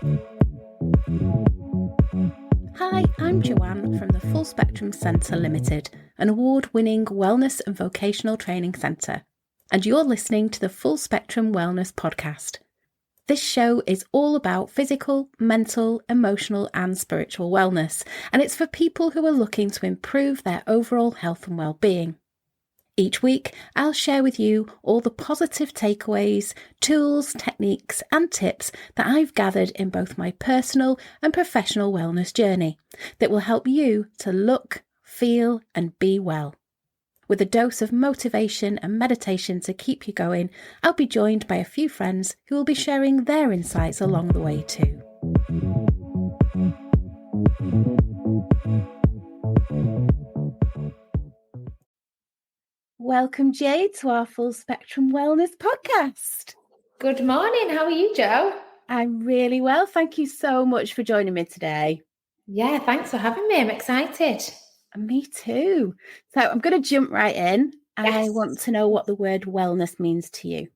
Hi, I'm Joanne from the Full Spectrum Centre Limited, an award-winning wellness and vocational training centre, and you're listening to the Full Spectrum Wellness Podcast. This show is all about physical, mental, emotional and spiritual wellness, and it's for people who are looking to improve their overall health and well-being. Each week, I'll share with you all the positive takeaways, tools, techniques and tips that I've gathered in both my personal and professional wellness journey that will help you to look, feel and be well. With a dose of motivation and meditation to keep you going, I'll be joined by a few friends who will be sharing their insights along the way too. Welcome, Jade, to our Full Spectrum Wellness Podcast. Good morning. How are you, Jo? I'm really well. Thank you so much for joining me today. Yeah, thanks for having me. I'm excited. Me too. So I'm going to jump right in. Yes. I want to know what the word wellness means to you.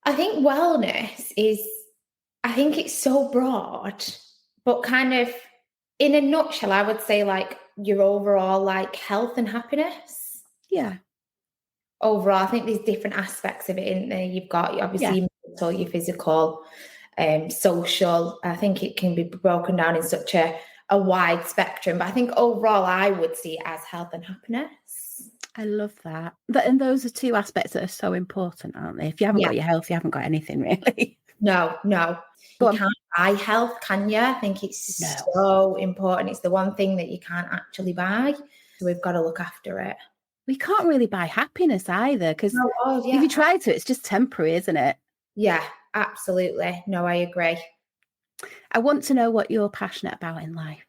I think wellness it's so broad, but kind of in a nutshell, I would say like your overall like health and happiness. Yeah. Overall, I think there's different aspects of it in there. You've got obviously your mental, your physical, social. I think it can be broken down in such a wide spectrum. But I think overall, I would see it as health and happiness. I love that. And those are two aspects that are so important, aren't they? If you haven't got your health, you haven't got anything really. No. You can't buy health, can you? I think it's so important. It's the one thing that you can't actually buy. So we've got to look after it. We can't really buy happiness either, because if you try to, it's just temporary, isn't it? Yeah, absolutely. No, I agree. I want to know what you're passionate about in life.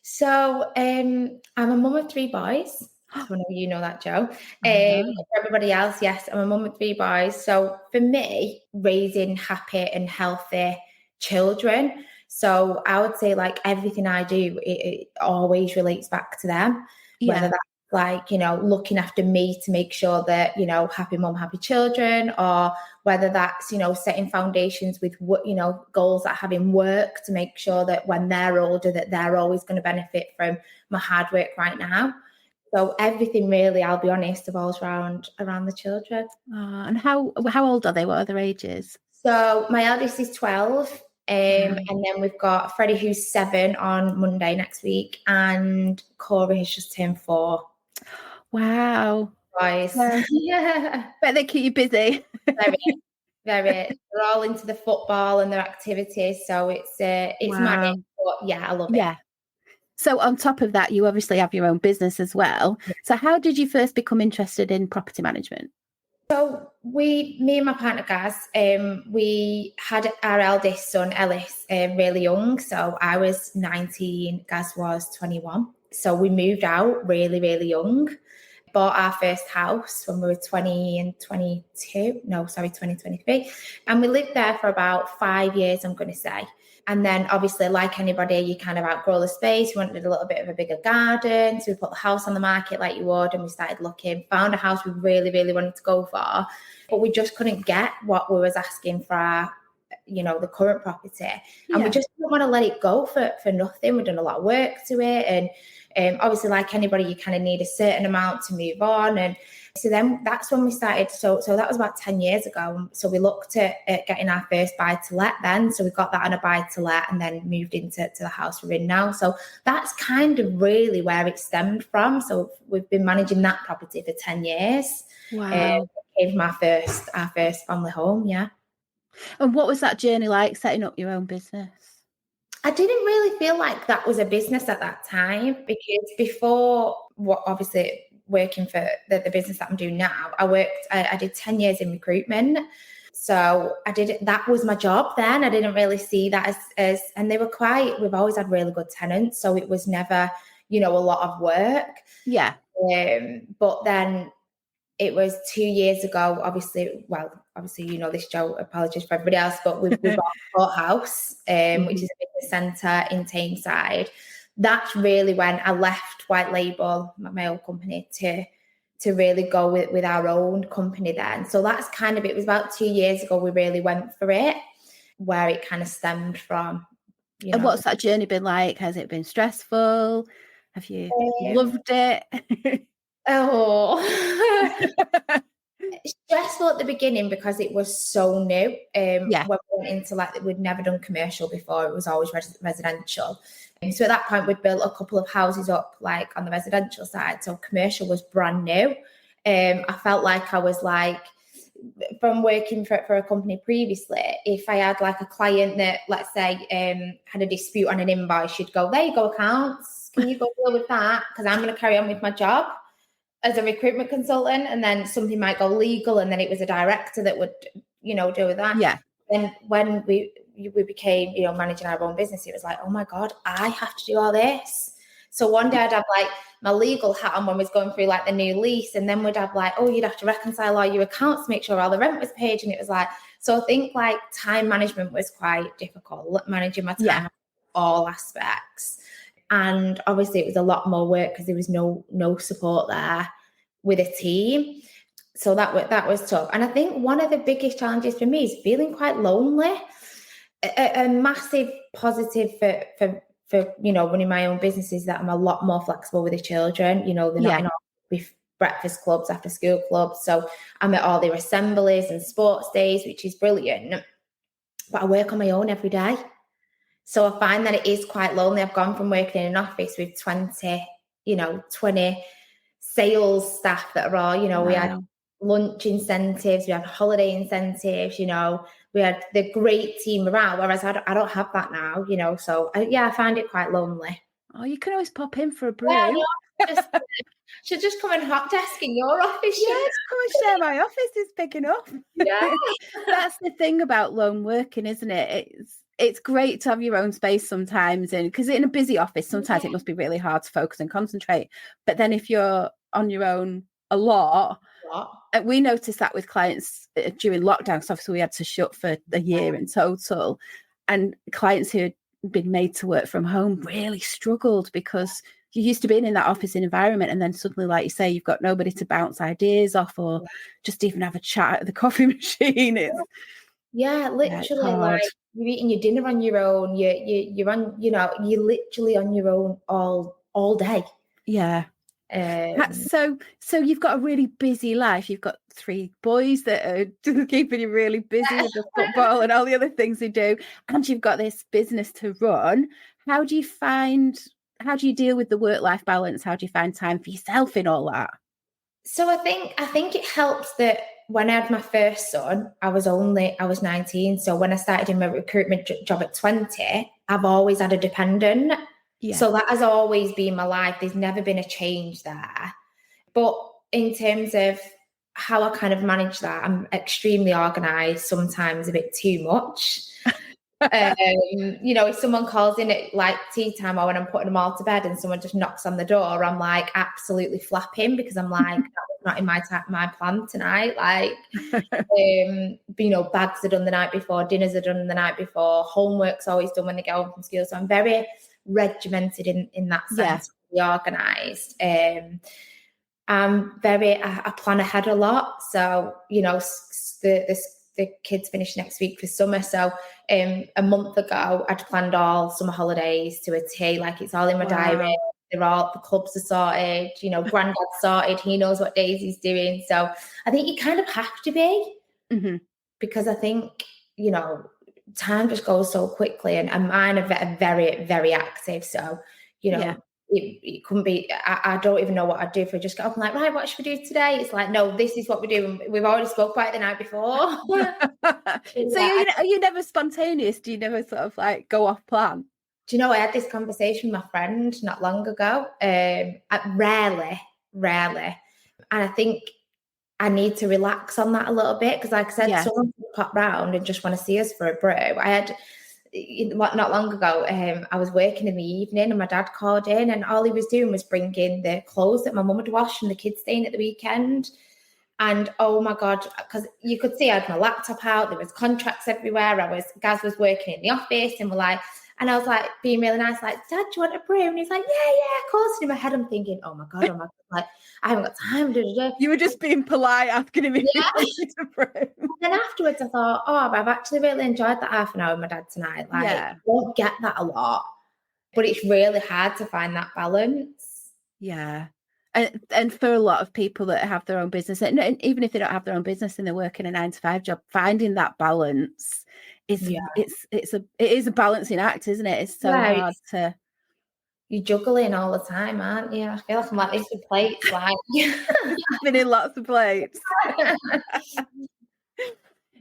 So I'm a mum of 3 boys. So I know you know that, Jo. For everybody else, yes, I'm a mum of 3 boys. So for me, raising happy and healthy children. So I would say like everything I do, it always relates back to them. Yeah. Whether that's like, looking after me to make sure that, happy mum, happy children, or whether that's, setting foundations with, goals that have in work to make sure that when they're older, that they're always going to benefit from my hard work right now. So everything really, I'll be honest, revolves around the children. And how old are they? What are their ages? So my eldest is 12. And then we've got Freddie, who's 7 on Monday next week. And Corey has just turned 4. Wow. Boys. Yeah. Bet they keep you busy. Very. They're all into the football and their activities. So it's manic, but yeah, I love it. Yeah. So on top of that, you obviously have your own business as well. Yeah. So how did you first become interested in property management? So me and my partner Gaz, we had our eldest son Ellis really young. So I was 19, Gaz was 21. So we moved out really, really young. Bought our first house when we were 2023. And we lived there for about 5 years, I'm going to say. And then obviously, like anybody, you kind of outgrow the space. You wanted a little bit of a bigger garden. So we put the house on the market like you would, and we started looking, found a house we really, really wanted to go for. But we just couldn't get what we was asking for our, the current property. And we just didn't want to let it go for nothing. We've done a lot of work to it. And obviously, like anybody, you kind of need a certain amount to move on. And so then that's when we started. So that was about 10 years ago. So we looked at getting our first buy-to-let then. So we got that on a buy-to-let and then moved into the house we're in now. So that's kind of really where it stemmed from. So we've been managing that property for 10 years. Wow. It came from our first family home, yeah. And what was that journey like, setting up your own business? I didn't really feel like that was a business at that time, because before obviously working for the business that I'm doing now, I did 10 years in recruitment. So that was my job then. I didn't really see that as and we've always had really good tenants. So it was never, a lot of work. Yeah. But then it was 2 years ago, obviously, this, Jo, apologies for everybody else, but we bought a courthouse, which is a business centre in Tameside. That's really when I left White Label, my old company, to really go with our own company then. So that's kind of, it was about 2 years ago we really went for it. where it kind of stemmed from, you And know. what's that journey been like? Has it been stressful? Have you Um, loved it? oh, stressful at the beginning because it was so new. Yeah. When we went into like, we'd never done commercial before, it was always residential. So at that point, we'd built a couple of houses up like on the residential side. So commercial was brand new. I felt like I was like, from working for a company previously, if I had like a client that, let's say, had a dispute on an invoice, you'd go, there you go, accounts. Can you go deal with that? Because I'm going to carry on with my job as a recruitment consultant. And then something might go legal, and then it was a director that would, deal with that. Yeah. And when we became, managing our own business, it was like, oh my God, I have to do all this. So one day I'd have like my legal hat on when we was going through like the new lease, and then we'd have like, oh, you'd have to reconcile all your accounts to make sure all the rent was paid. And it was like, so I think like time management was quite difficult, managing my time in all aspects. And obviously it was a lot more work because there was no support there with a team. So that was tough. And I think one of the biggest challenges for me is feeling quite lonely. A massive positive for running my own business is that I'm a lot more flexible with the children. They're not in all with breakfast clubs, after school clubs. So I'm at all their assemblies and sports days, which is brilliant. But I work on my own every day. So I find that it is quite lonely. I've gone from working in an office with 20 sales staff that are all, Wow. We had lunch incentives, we had holiday incentives, we had the great team around, whereas I don't have that now, so I find it quite lonely. Oh, you can always pop in for a brew. Yeah, should just come and hot desk in your office. Yes, come and share my office. It's big enough. Yeah. That's the thing about lone working, isn't it? It's great to have your own space sometimes, and because in a busy office, sometimes it must be really hard to focus and concentrate. But then if you're on your own a lot, we noticed that with clients during lockdown. So obviously we had to shut for a year in total, and clients who had been made to work from home really struggled because you're used to being in that office environment, and then suddenly, like you say, you've got nobody to bounce ideas off or just even have a chat at the coffee machine. Literally, like you're eating your dinner on your own. You're on, you're literally on your own all day. Yeah. So you've got a really busy life. You've got 3 boys that are keeping you really busy with the football and all the other things you do, and you've got this business to run. How do you deal with the work-life balance? How do you find time for yourself in all that? So I think it helps that when I had my first son, I was 19. So when I started in my recruitment job at 20, I've always had a dependent. Yeah. So that has always been my life. There's never been a change there. But in terms of how I kind of manage that, I'm extremely organised, sometimes a bit too much. If someone calls in at like tea time or when I'm putting them all to bed and someone just knocks on the door, I'm like absolutely flapping because I'm like, that was not in my plan tonight. Like, bags are done the night before, dinners are done the night before, homework's always done when they get home from school. So I'm very regimented in that sense, organised. I plan ahead a lot. So, the kids finish next week for summer. So a month ago, I'd planned all summer holidays to a T. Like it's all in my diary. The clubs are sorted. Granddad's sorted. He knows what days he's doing. So I think you kind of have to be, because I think, time just goes so quickly, and mine are very, very active. So, it couldn't be, I don't even know what I'd do if I just got up and like, right, what should we do today? It's like, no, this is what we do. We've already spoke about it the night before. So are you never spontaneous? Do you never sort of like go off plan? Do you know, I had this conversation with my friend not long ago. Rarely. And I think I need to relax on that a little bit because, like I said, someone could pop round and just want to see us for a brew. I had, not long ago, I was working in the evening and my dad called in, and all he was doing was bringing the clothes that my mum had washed and the kids staying at the weekend. And oh my God, because you could see I had my laptop out, there was contracts everywhere. Gaz was working in the office, and we're like, And I was like, being really nice, like, Dad, do you want a brew? And he's like, yeah, of course. And in my head, I'm thinking, oh my God, like, I haven't got time. You were just being polite, asking him if he wanted a brew. And then afterwards, I thought, oh, I've actually really enjoyed that half an hour with my dad tonight. Like, Yeah. you won't get that a lot, but it's really hard to find that balance. Yeah. And for a lot of people that have their own business, and even if they don't have their own business and they're working a 9-to-5 job, finding that balance is it is a balancing act, isn't it? It's so hard to. You're juggling all the time, aren't you? I feel like I'm like this with plates, like spinning lots of plates.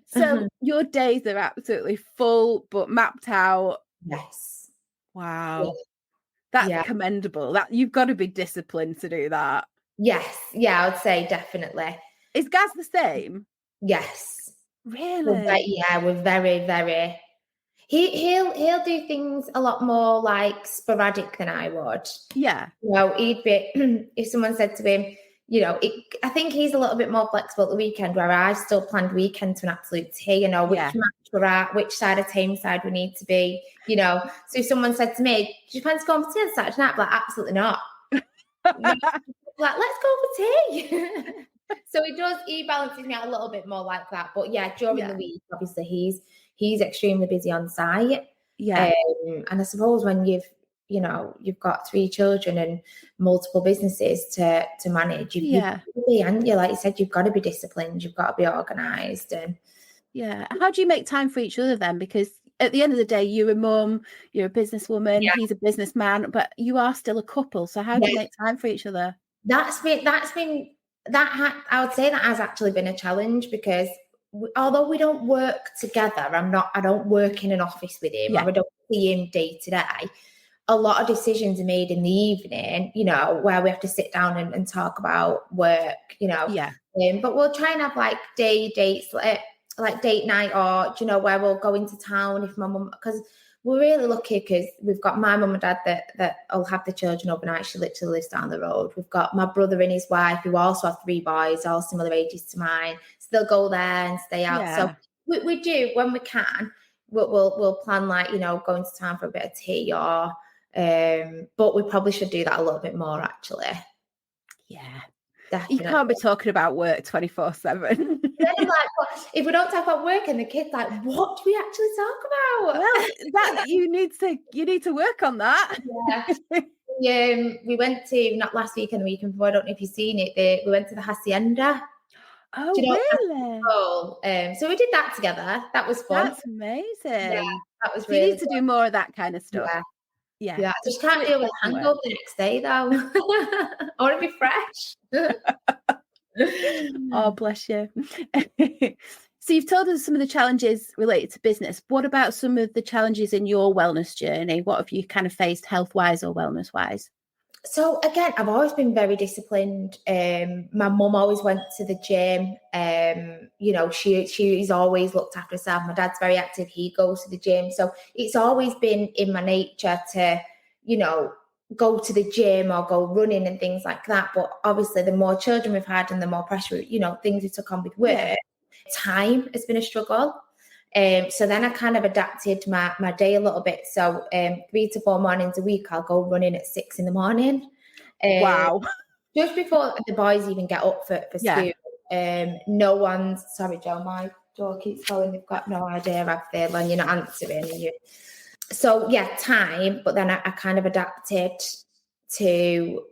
So your days are absolutely full, but mapped out. Yes. Wow. That's commendable. That you've got to be disciplined to do that. Yes. Yeah, I would say definitely. Is Gaz the same? Yes. Really? We're very, very. He'll do things a lot more like sporadic than I would. Yeah. You know, he'd be if someone said to him, you know, I think he's a little bit more flexible at the weekend, where I still planned weekend to an absolute T, you know, which match we're at, which side of Tameside we need to be, you know. So if someone said to me, do you fancy going for tea on Saturday night? I'm like, absolutely not. Like, let's go for tea. So he balances me out a little bit more like that. But yeah, during the week, obviously he's extremely busy on site. Yeah. And I suppose when you've got 3 children and multiple businesses to manage, and like you said, you've got to be disciplined, you've got to be organised. And how do you make time for each other then? Because at the end of the day, you're a mum, you're a businesswoman, he's a businessman, but you are still a couple. So how do you make time for each other? I would say that has actually been a challenge, because although we don't work together, I don't work in an office with him, or I don't see him day to day. A lot of decisions are made in the evening, you know, where we have to sit down and talk about work, you know. But we'll try and have like dates, like date night, or, you know, where we'll go into town if my mum, because we're really lucky because we've got my mum and dad that will have the children overnight. She literally lives down the road. We've got my brother and his wife, who also have 3 boys, all similar ages to mine. So they'll go there and stay out. So we do, when we can, we'll plan, like, you know, going to town for a bit of tea, or but we probably should do that a little bit more, actually. Yeah. Definitely. You can't be talking about work 24/7. Then I'm like, well, if we don't talk about work, and the kids like, what do we actually talk about? Well, that you need to work on that. Yeah. We went to, not last week and the weekend before, I don't know if you've seen it, we went to the Hacienda. Oh, really? So we did that together. That was fun. That's amazing. Yeah, that was really You need to do more of that kind of stuff. Yeah. I just can't deal with hangover the next day, though. I want to be fresh. Oh, bless you. So you've told us some of the challenges related to business. What about some of the challenges in your wellness journey? What have you kind of faced health-wise or wellness-wise? So again, I've always been very disciplined. My mum always went to the gym. You know, she's always looked after herself. My dad's very active. He goes to the gym. So it's always been in my nature to, you know, go to the gym or go running and things like that. But obviously, the more children we've had and the more pressure, you know, things we took on with work, time has been a struggle. So then I kind of adapted my day a little bit. So 3 to 4 mornings a week, I'll go running at 6 a.m. Wow. Just before the boys even get up for school. No one's, sorry, Joe, my door keeps going. They've got no idea I've failed and you're not answering. So yeah, time. But then I kind of adapted to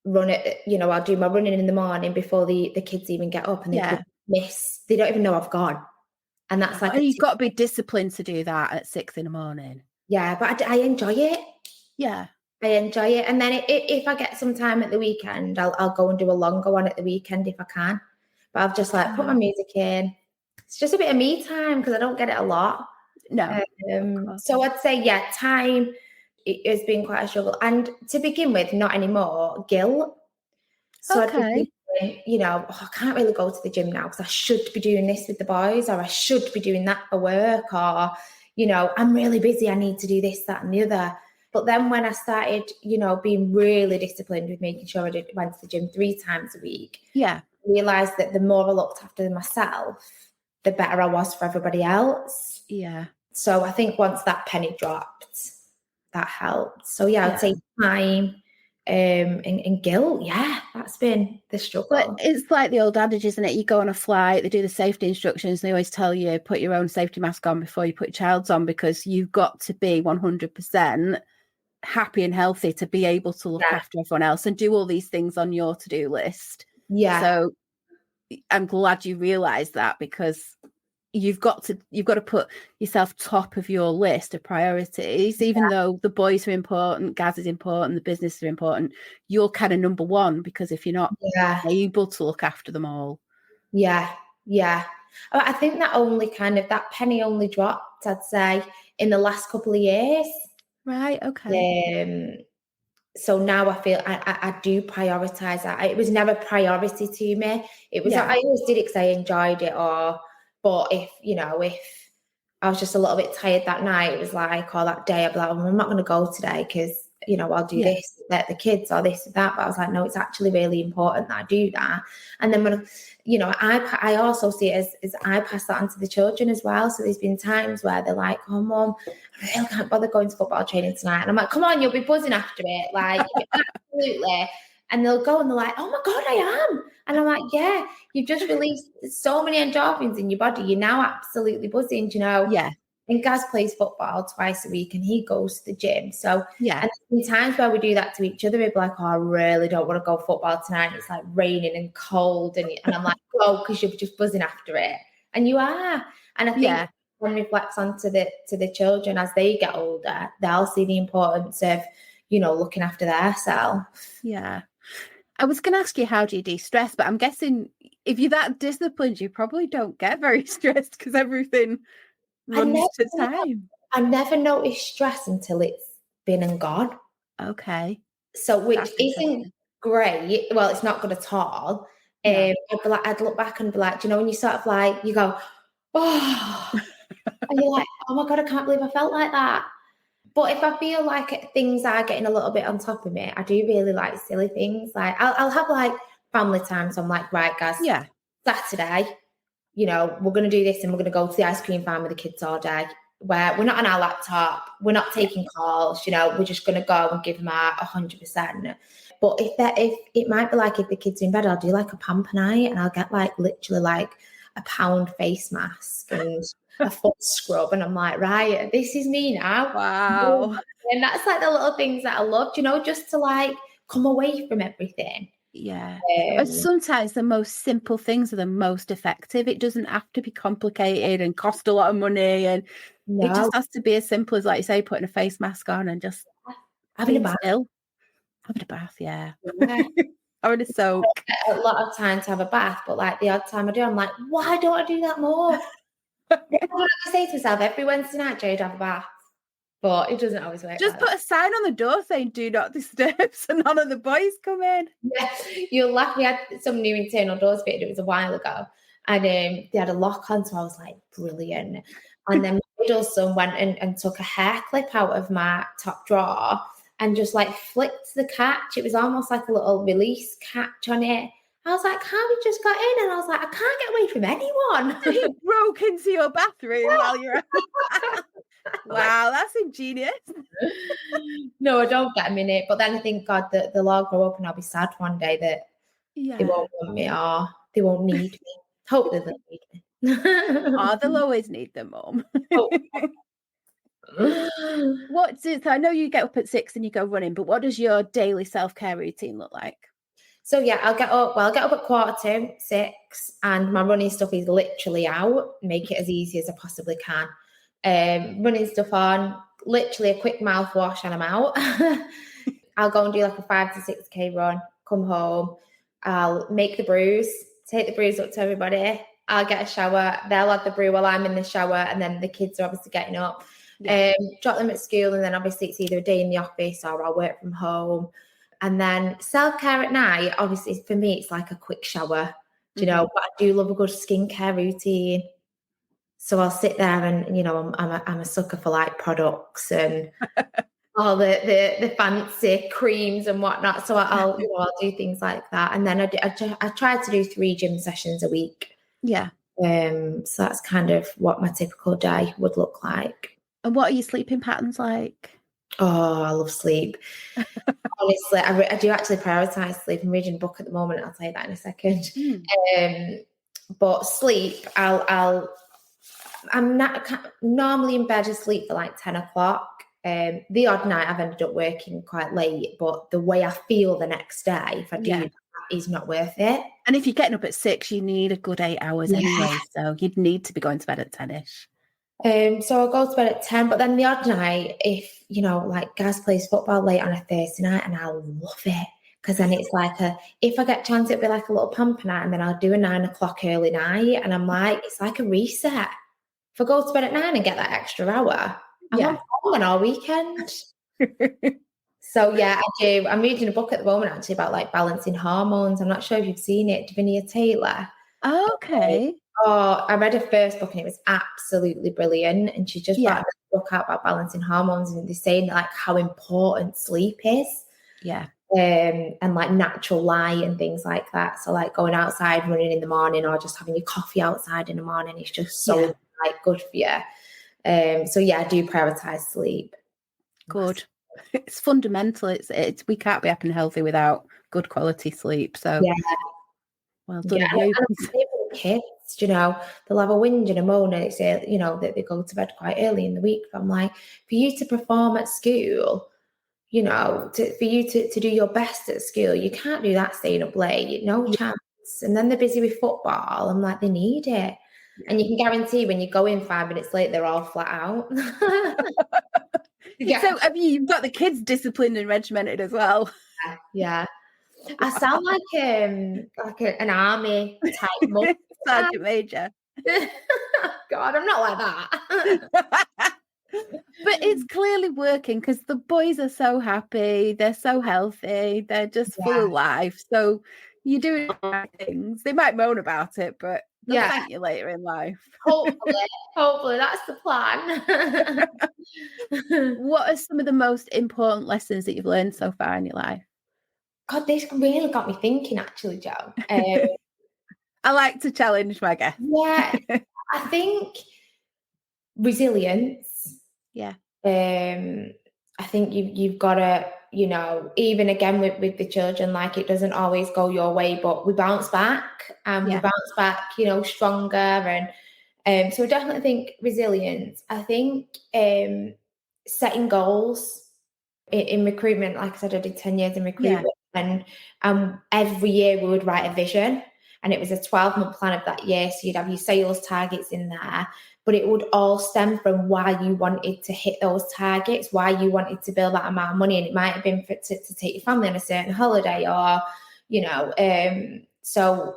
run it. You know, I'll do my running in the morning before the kids even get up, and they don't even know I've gone. And that's like, you've got to be disciplined to do that at 6 a.m. Yeah, but I enjoy it. Yeah, I enjoy it. And then if I get some time at the weekend, I'll go and do a longer one at the weekend if I can. But I've just like put my music in. It's just a bit of me time because I don't get it a lot. No. So I'd say, time has been quite a struggle. And to begin with, not anymore, guilt. So I'd be thinking, you know, I can't really go to the gym now because I should be doing this with the boys, or I should be doing that for work, or, you know, I'm really busy, I need to do this, that and the other. But then when I started, you know, being really disciplined with making sure I went to the gym 3 times a week, I realised that the more I looked after myself, the better I was for everybody else. Yeah. So I think once that penny dropped, that helped. So yeah, Yeah. I'd say time and guilt. Yeah, that's been the struggle. But it's like the old adage, isn't it? You go on a flight, they do the safety instructions. They always tell you, put your own safety mask on before you put your child's on, because you've got to be 100% happy and healthy to be able to look after everyone else and do all these things on your to-do list. Yeah. So I'm glad you realised that, because you've got to put yourself top of your list of priorities, even though the boys are important, Gaz is important, the business are important. You're kind of number one, because if you're not able to look after them all. Yeah. I think that penny only dropped, I'd say, in the last couple of years. Right. Okay. So now I feel I do prioritise that. It was never a priority to me. It was, I always did it because I enjoyed it, but if I was just a little bit tired that night, it was like, or that day, I'd be like, I'm not going to go today because, I'll do this, let the kids or this or that. But I was like, no, it's actually really important that I do that. And then when, I also see it as I pass that on to the children as well. So there's been times where they're like, oh, Mum, I really can't bother going to football training tonight. And I'm like, come on, you'll be buzzing after it. Like, absolutely. And they'll go and they're like, oh my God, I am. And I'm like, yeah, you've just released so many endorphins in your body. You're now absolutely buzzing, Yeah. And Gaz plays football twice a week and he goes to the gym. So, yeah. And there's been times where we do that to each other. We'd be like, oh, I really don't want to go football tonight. It's like raining and cold. And I'm like, go, because you're just buzzing after it. And you are. And I think when it reflects onto the children as they get older, they'll see the importance of, looking after their self. Yeah. I was going to ask you, how do you de-stress? But I'm guessing if you're that disciplined, you probably don't get very stressed because everything runs to time. I never noticed stress until it's been and gone. Okay. So, which isn't great. Well, it's not good at all. No. I'd look back and be like, when you sort of like, you go, oh, and you're like, oh my God, I can't believe I felt like that. But if I feel like things are getting a little bit on top of me, I do really like silly things. Like I'll have like family time. So I'm like, right, guys, Saturday, we're going to do this and we're going to go to the ice cream farm with the kids all day, where we're not on our laptop, we're not taking calls, we're just going to go and give them our 100%. But if it might be like, if the kids are in bed, I'll do like a pamper night and I'll get like literally like a pound face mask and a foot scrub, and I'm like, right, this is me now. Wow. And that's like the little things that I love, just to like come away from everything. Yeah. And sometimes the most simple things are the most effective. It doesn't have to be complicated and cost a lot of money, and it just has to be as simple as, like you say, putting a face mask on and just having a bath. Having a bath, yeah. Having a soak. A lot of time to have a bath, but like the odd time I do, I'm like, why don't I do that more? I say to myself every Wednesday night, Jade, have a bath. But it doesn't always work. Just put a sign on the door saying "Do not disturb," so none of the boys come in. Yeah, you'll laugh. We had some new internal doors fitted. It was a while ago, and they had a lock on, so I was like, brilliant. And then my middle son went and took a hair clip out of my top drawer and just like flicked the catch. It was almost like a little release catch on it. I was like, how we just got in? And I was like, I can't get away from anyone. So you broke into your bathroom while you're out. Wow, that's ingenious. No, I don't get a minute. But then I think, God, that they'll all grow up and I'll be sad one day that they won't want me or they won't need me. Hopefully they'll need me. Oh, they'll always need them, Mum. So I know you get up at 6 and you go running, but what does your daily self-care routine look like? So yeah, I'll get up at 5:45, and my running stuff is literally out. Make it as easy as I possibly can. Running stuff on, literally a quick mouthwash and I'm out. I'll go and do like a 5 to 6K run, come home, I'll make the brews, take the brews up to everybody. I'll get a shower, they'll have the brew while I'm in the shower, and then the kids are obviously getting up. Drop them at school, and then obviously it's either a day in the office or I'll work from home. And then self-care at night, obviously for me, it's like a quick shower, but I do love a good skincare routine. So I'll sit there and, I'm a sucker for like products and all the fancy creams and whatnot. So I'll do things like that. And then I try to do 3 gym sessions a week. Yeah. So that's kind of what my typical day would look like. And what are your sleeping patterns like? Oh, I love sleep. Honestly, I do actually prioritise sleep. I'm reading a book at the moment. I'll tell you that in a second. But sleep, I'm not normally in bed asleep for like 10 o'clock. The odd night I've ended up working quite late, but the way I feel the next day, if I do that, is not worth it. And if you're getting up at 6, you need a good 8 hours anyway. So you'd need to be going to bed at 10ish. So I go to bed at 10, but then the odd night, if, like Gaz plays football late on a Thursday night, and I love it. Because then it's like if I get a chance, it'll be like a little pamper night, and then I'll do a 9 o'clock early night. And I'm like, it's like a reset. If I go to bed at 9 and get that extra hour, I'm on all weekend. So yeah, I do. I'm reading a book at the moment actually about like balancing hormones. I'm not sure if you've seen it, Davinia Taylor. Okay. Oh, I read her first book and it was absolutely brilliant. And she just brought a book out about balancing hormones, and they're saying like how important sleep is. Yeah. And like natural light and things like that. So like going outside, running in the morning, or just having your coffee outside in the morning is just so like good for you. So yeah, I do prioritise sleep. Good. It's fundamental. It's we can't be happy and healthy without good quality sleep. So well done, you. And kids, they'll have a whinge and a moan, and it's that they go to bed quite early in the week. But I'm like, for you to perform at school, for you to do your best at school, you can't do that staying up late, no chance. And then they're busy with football. I'm like, they need it. And you can guarantee when you go in 5 minutes late, they're all flat out. So you've got the kids disciplined and regimented as well. Yeah. I sound like an army type mum. Sergeant Major. God, I'm not like that. But it's clearly working because the boys are so happy. They're so healthy. They're just full of life. So you're doing the right things. They might moan about it, but they'll thank you later in life. Hopefully that's the plan. What are some of the most important lessons that you've learned so far in your life? God, this really got me thinking, actually, Jo. I like to challenge my guests. Yeah, I think resilience. Yeah. I think you've got to, even again with the children, like it doesn't always go your way, but we bounce back, and we bounce back, stronger. And so I definitely think resilience. I think setting goals in recruitment. Like I said, I did 10 years in recruitment, and every year we would write a vision, and it was a 12-month plan of that year. So you'd have your sales targets in there, but it would all stem from why you wanted to hit those targets, why you wanted to build that amount of money. And it might have been to take your family on a certain holiday, or, so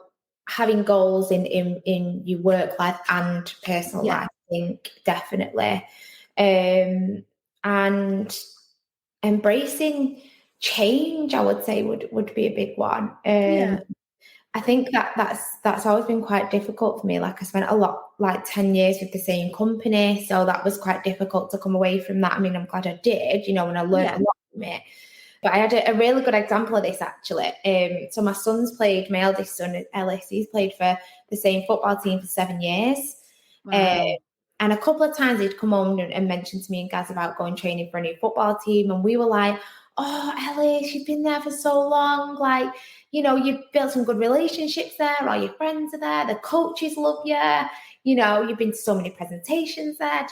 having goals in your work life and personal life, I think definitely. And embracing change, I would say would be a big one. I think that's always been quite difficult for me. Like I spent a lot, like 10 years with the same company, so that was quite difficult to come away from that. I mean, I'm glad I did, and I learned a lot from it. But I had a really good example of this, actually. So my son's played, my eldest son, Ellis, he's played for the same football team for 7 years. Wow. And a couple of times he'd come home and mention to me and Gaz about going training for a new football team. And we were like, oh, Ellis, you've been there for so long. Like, you've built some good relationships there. All your friends are there. The coaches love you. You've been to so many presentations there.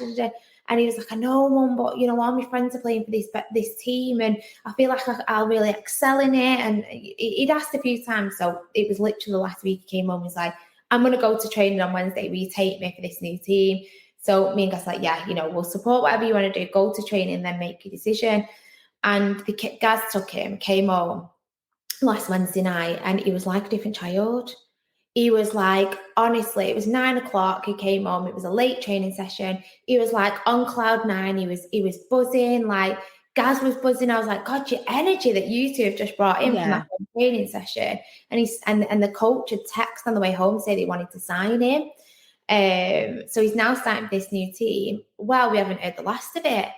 And he was like, I know, Mum, but, all my friends are playing for this team, and I feel like I'll really excel in it. And he'd asked a few times. So it was literally last week he came home and was like, I'm going to go to training on Wednesday. Will you take me for this new team? So me and Gaz like, yeah, we'll support whatever you want to do. Go to training and then make your decision. And Gaz took him, came home last Wednesday night, and he was like a different child. He was like, honestly, it was 9 o'clock. He came home. It was a late training session. He was like on cloud nine. He was buzzing. Like Gaz was buzzing. I was like, God, your energy that you two have just brought in from that training session. And and the coach had texted on the way home saying they wanted to sign him. So he's now starting this new team. Well, we haven't heard the last of it.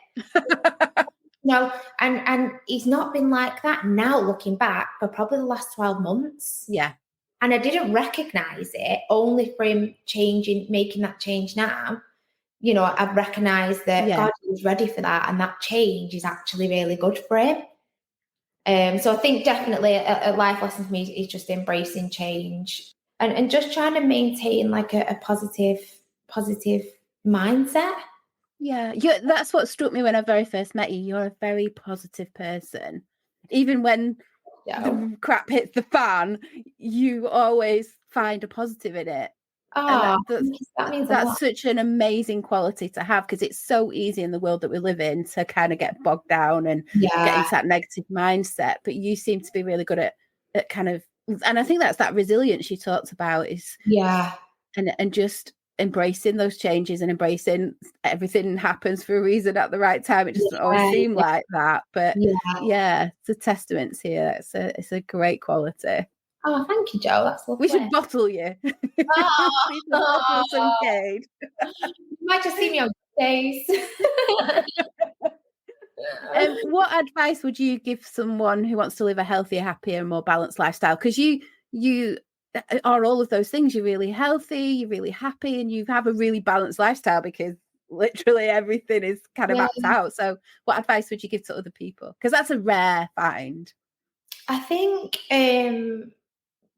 No, and he's not been like that now, looking back, for probably the last 12 months. Yeah. And I didn't recognize it, only for him making that change now. I've recognised that Yeah. God is ready for that, and that change is actually really good for him. So I think definitely a life lesson for me is just embracing change and just trying to maintain like a positive mindset. Yeah, that's what struck me when I very first met you. You're a very positive person. Even when the crap hits the fan, you always find a positive in it. And Oh, that means a that's lot. such an amazing quality to have, because it's so easy in the world that we live in to kind of get bogged down and get into that negative mindset. But you seem to be really good at kind of, and I think that's that resilience you talked about is, and just embracing those changes and embracing everything happens for a reason at the right time. It doesn't always seem like that, but it's a testament to you. It's a great quality. Oh, thank you, Jo. That's lovely. We should bottle you. Bottle some Jade. You might just see me on days. What advice would you give someone who wants to live a healthier, happier, more balanced lifestyle? Because you are all of those things. You're really healthy, you're really happy, and you have a really balanced lifestyle because literally everything is kind of mapped out. So what advice would you give to other people? Because that's a rare find. I think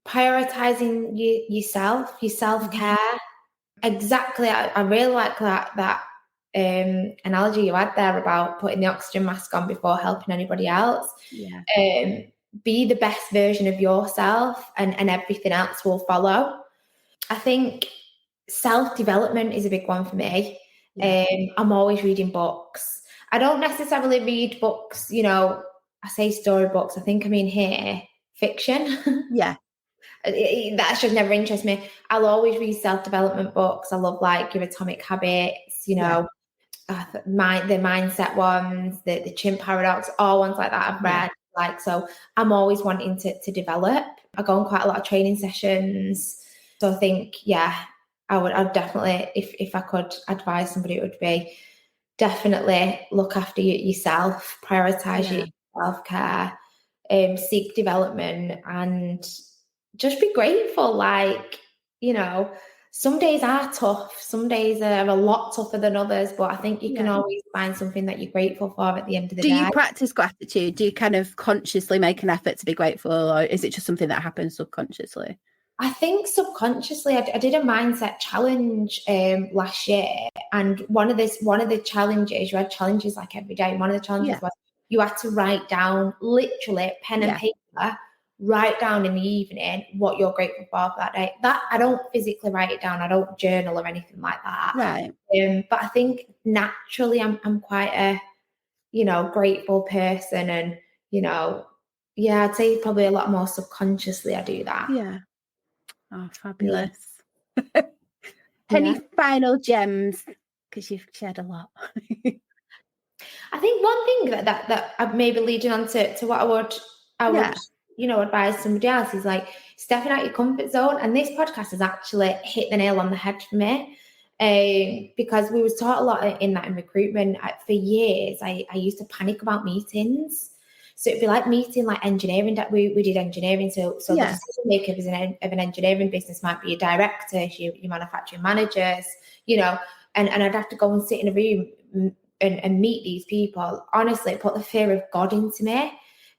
prioritizing yourself, your self-care. Exactly. I really like that analogy you had there about putting the oxygen mask on before helping anybody else. Be the best version of yourself, and everything else will follow. I think self-development is a big one for me. I'm always reading books. I don't necessarily read books, I say storybooks. I think I mean here fiction. That should never interest me. I'll always read self-development books. I love like Your Atomic Habits, the mindset ones, the Chimp Paradox, all ones like that I've read. So I'm always wanting to develop. I go on quite a lot of training sessions. So I think, I'd definitely, if I could advise somebody, it would be definitely look after yourself, prioritize your self-care, seek development, and just be grateful. Like, some days are tough. Some days are a lot tougher than others, but I think you can always find something that you're grateful for at the end of the day. Do you practice gratitude? Do you kind of consciously make an effort to be grateful, or is it just something that happens subconsciously? I think subconsciously. I did a mindset challenge last year, and one of the challenges, you had challenges like every day. One of the challenges was you had to write down, literally pen and paper, write down in the evening what you're grateful for that day. That I don't physically write it down. I don't journal or anything like that. Right. But I think naturally I'm quite a, grateful person, and, I'd say probably a lot more subconsciously I do that. Yeah. Oh, fabulous. Any final gems? Because you've shared a lot. I think one thing that maybe leading on to what I would advise somebody else is like stepping out your comfort zone. And this podcast has actually hit the nail on the head for me, because we was taught a lot in recruitment. For years, I used to panic about meetings. So it'd be like meeting like engineering. That we did engineering. So the decision makers of an engineering business might be your directors, your manufacturing managers, and I'd have to go and sit in a room and meet these people. Honestly, it put the fear of God into me.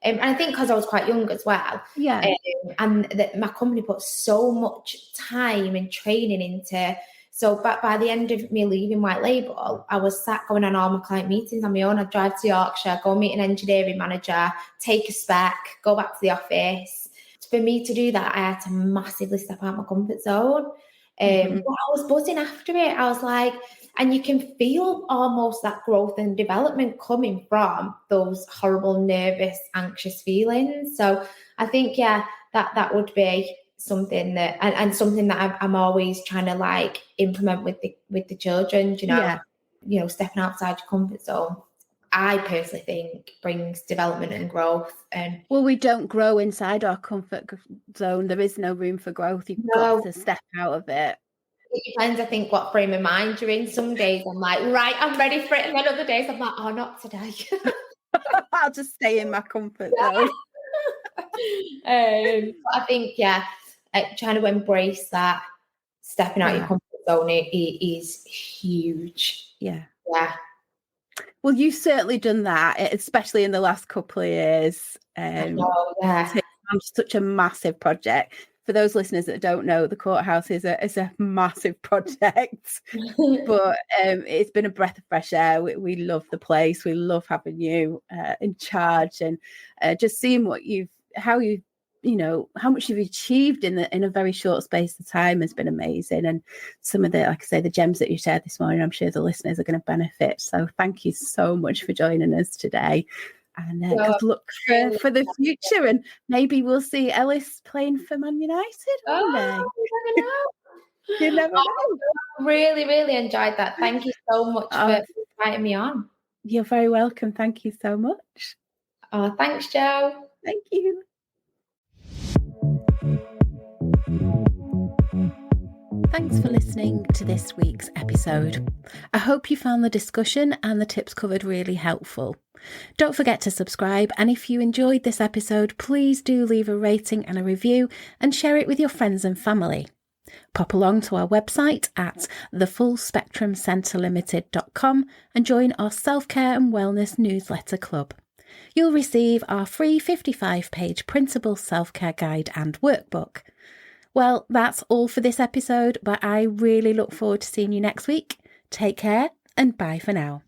And I think because I was quite young as well. And my company put so much time and training into. So by the end of me leaving White Label, I was sat going on all my client meetings on my own. I'd drive to Yorkshire, go meet an engineering manager, take a spec, go back to the office. For me to do that, I had to massively step out my comfort zone. But I was buzzing after it. I was like, and you can feel almost that growth and development coming from those horrible, nervous, anxious feelings. So I think, that would be something that, and something that I'm always trying to like implement with the children, stepping outside your comfort zone. I personally think brings development and growth. And we don't grow inside our comfort zone. There is no room for growth. You've got to step out of it. It depends, I think, what frame of mind you're in. Some days I'm like, right, I'm ready for it. And then other days I'm like, oh, not today. I'll just stay in my comfort zone. I think, trying to embrace that, stepping out your comfort zone is huge. Yeah. Yeah. Well, you've certainly done that, especially in the last couple of years. I know, yeah. Taking on such a massive project. For those listeners that don't know, the courthouse is a massive project, but it's been a breath of fresh air. We love the place. We love having you in charge, and just seeing how much you've achieved in a very short space of time has been amazing. And some of the, like I say, the gems that you shared this morning, I'm sure the listeners are going to benefit. So thank you so much for joining us today. And good luck for the future. And maybe we'll see Ellis playing for Man United one day. You never know. I really, really enjoyed that. Thank you so much for inviting me on. You're very welcome. Thank you so much. Oh, thanks, Jo. Thank you. Thanks for listening to this week's episode. I hope you found the discussion and the tips covered really helpful. Don't forget to subscribe, and if you enjoyed this episode, please do leave a rating and a review and share it with your friends and family. Pop along to our website at thefullspectrumcentrelimited.com and join our self-care and wellness newsletter club. You'll receive our free 55-page printable self-care guide and workbook. Well, that's all for this episode, but I really look forward to seeing you next week. Take care and bye for now.